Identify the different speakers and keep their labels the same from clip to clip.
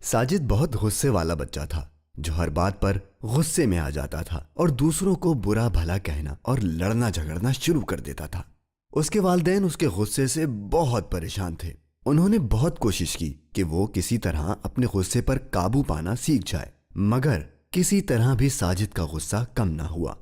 Speaker 1: ساجد بہت غصے والا بچہ تھا جو ہر بات پر غصے میں آ جاتا تھا اور دوسروں کو برا بھلا کہنا اور لڑنا جھگڑنا شروع کر دیتا تھا۔ اس کے والدین اس کے غصے سے بہت پریشان تھے۔ انہوں نے بہت کوشش کی کہ وہ کسی طرح اپنے غصے پر قابو پانا سیکھ جائے، مگر کسی طرح بھی ساجد کا غصہ کم نہ ہوا۔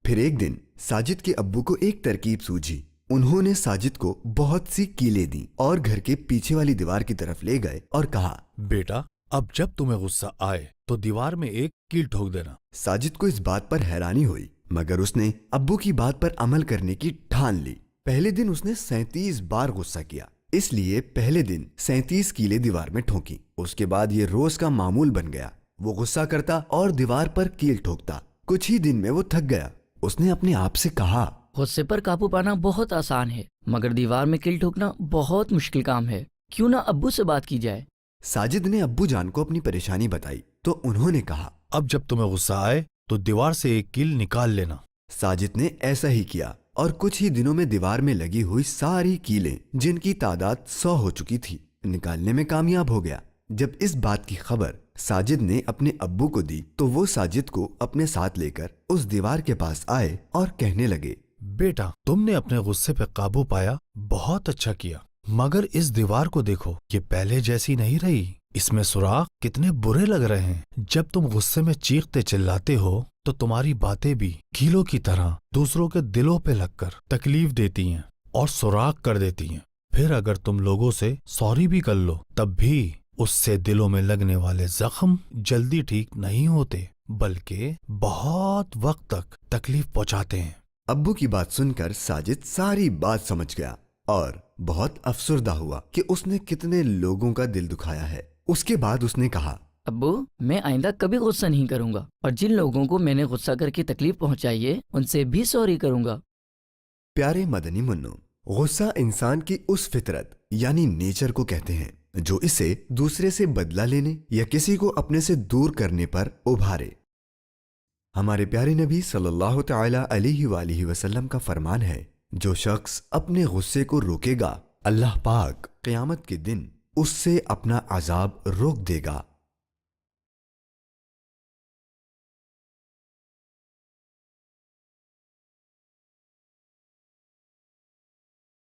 Speaker 1: پھر ایک دن ساجد کے ابو کو ایک ترکیب سوجھی۔ انہوں نے ساجد کو بہت سی کیلیں دیں اور گھر کے پیچھے والی دیوار کی طرف لے گئے اور کہا،
Speaker 2: بیٹا اب جب تمہیں غصہ آئے تو دیوار میں ایک کیل ٹھوک دینا۔
Speaker 1: ساجد کو اس بات پر حیرانی ہوئی، مگر اس نے ابو کی بات پر عمل کرنے کی ٹھان لی۔ پہلے دن اس نے 37 بار غصہ کیا، اس لیے پہلے دن 37 کیلیں دیوار میں ٹھوکی۔ اس کے بعد یہ روز کا معمول بن گیا۔ وہ غصہ کرتا اور دیوار پر کیل ٹھوکتا۔ کچھ ہی دن میں وہ تھک گیا۔ اس نے اپنے آپ سے کہا،
Speaker 3: غصے پر قابو پانا بہت آسان ہے، مگر دیوار میں کیل ٹھوکنا بہت مشکل کام ہے۔ کیوں نہ ابو سے بات کی جائے؟
Speaker 1: ساجد نے ابو جان کو اپنی پریشانی بتائی تو انہوں نے کہا،
Speaker 2: اب جب تمہیں غصہ آئے تو دیوار سے ایک کیل نکال لینا۔
Speaker 1: ساجد نے ایسا ہی کیا اور کچھ ہی دنوں میں دیوار میں لگی ہوئی ساری کیلیں، جن کی تعداد 100 ہو چکی تھی، نکالنے میں کامیاب ہو گیا۔ جب اس بات کی خبر ساجد نے اپنے ابو کو دی تو وہ ساجد کو اپنے ساتھ لے کر اس دیوار کے پاس آئے اور کہنے لگے،
Speaker 2: بیٹا تم نے اپنے غصے پہ قابو پایا، بہت اچھا کیا، مگر اس دیوار کو دیکھو، یہ پہلے جیسی نہیں رہی۔ اس میں سوراخ کتنے برے لگ رہے ہیں۔ جب تم غصے میں چیختے چلاتے ہو تو تمہاری باتیں بھی کیلوں کی طرح دوسروں کے دلوں پہ لگ کر تکلیف دیتی ہیں اور سوراخ کر دیتی ہیں۔ پھر اگر تم لوگوں سے سوری بھی کر لو تب بھی اس سے دلوں میں لگنے والے زخم جلدی ٹھیک نہیں ہوتے، بلکہ بہت وقت تک تکلیف پہنچاتے ہیں۔
Speaker 1: ابو کی بات سن کر ساجد ساری بات سمجھ گیا اور بہت افسردہ ہوا کہ اس نے کتنے لوگوں کا دل دکھایا ہے۔ اس کے بعد اس نے کہا،
Speaker 3: ابو میں آئندہ کبھی غصہ نہیں کروں گا، اور جن لوگوں کو میں نے غصہ کر کے تکلیف پہنچائی ہے ان سے بھی سوری کروں گا۔
Speaker 1: پیارے مدنی منو، غصہ انسان کی اس فطرت یعنی نیچر کو کہتے ہیں جو اسے دوسرے سے بدلہ لینے یا کسی کو اپنے سے دور کرنے پر ابھارے۔ ہمارے پیارے نبی صلی اللہ تعالی علیہ وآلہ وسلم کا فرمان ہے، جو شخص اپنے غصے کو روکے گا اللہ پاک قیامت کے دن اس سے اپنا عذاب روک دے گا۔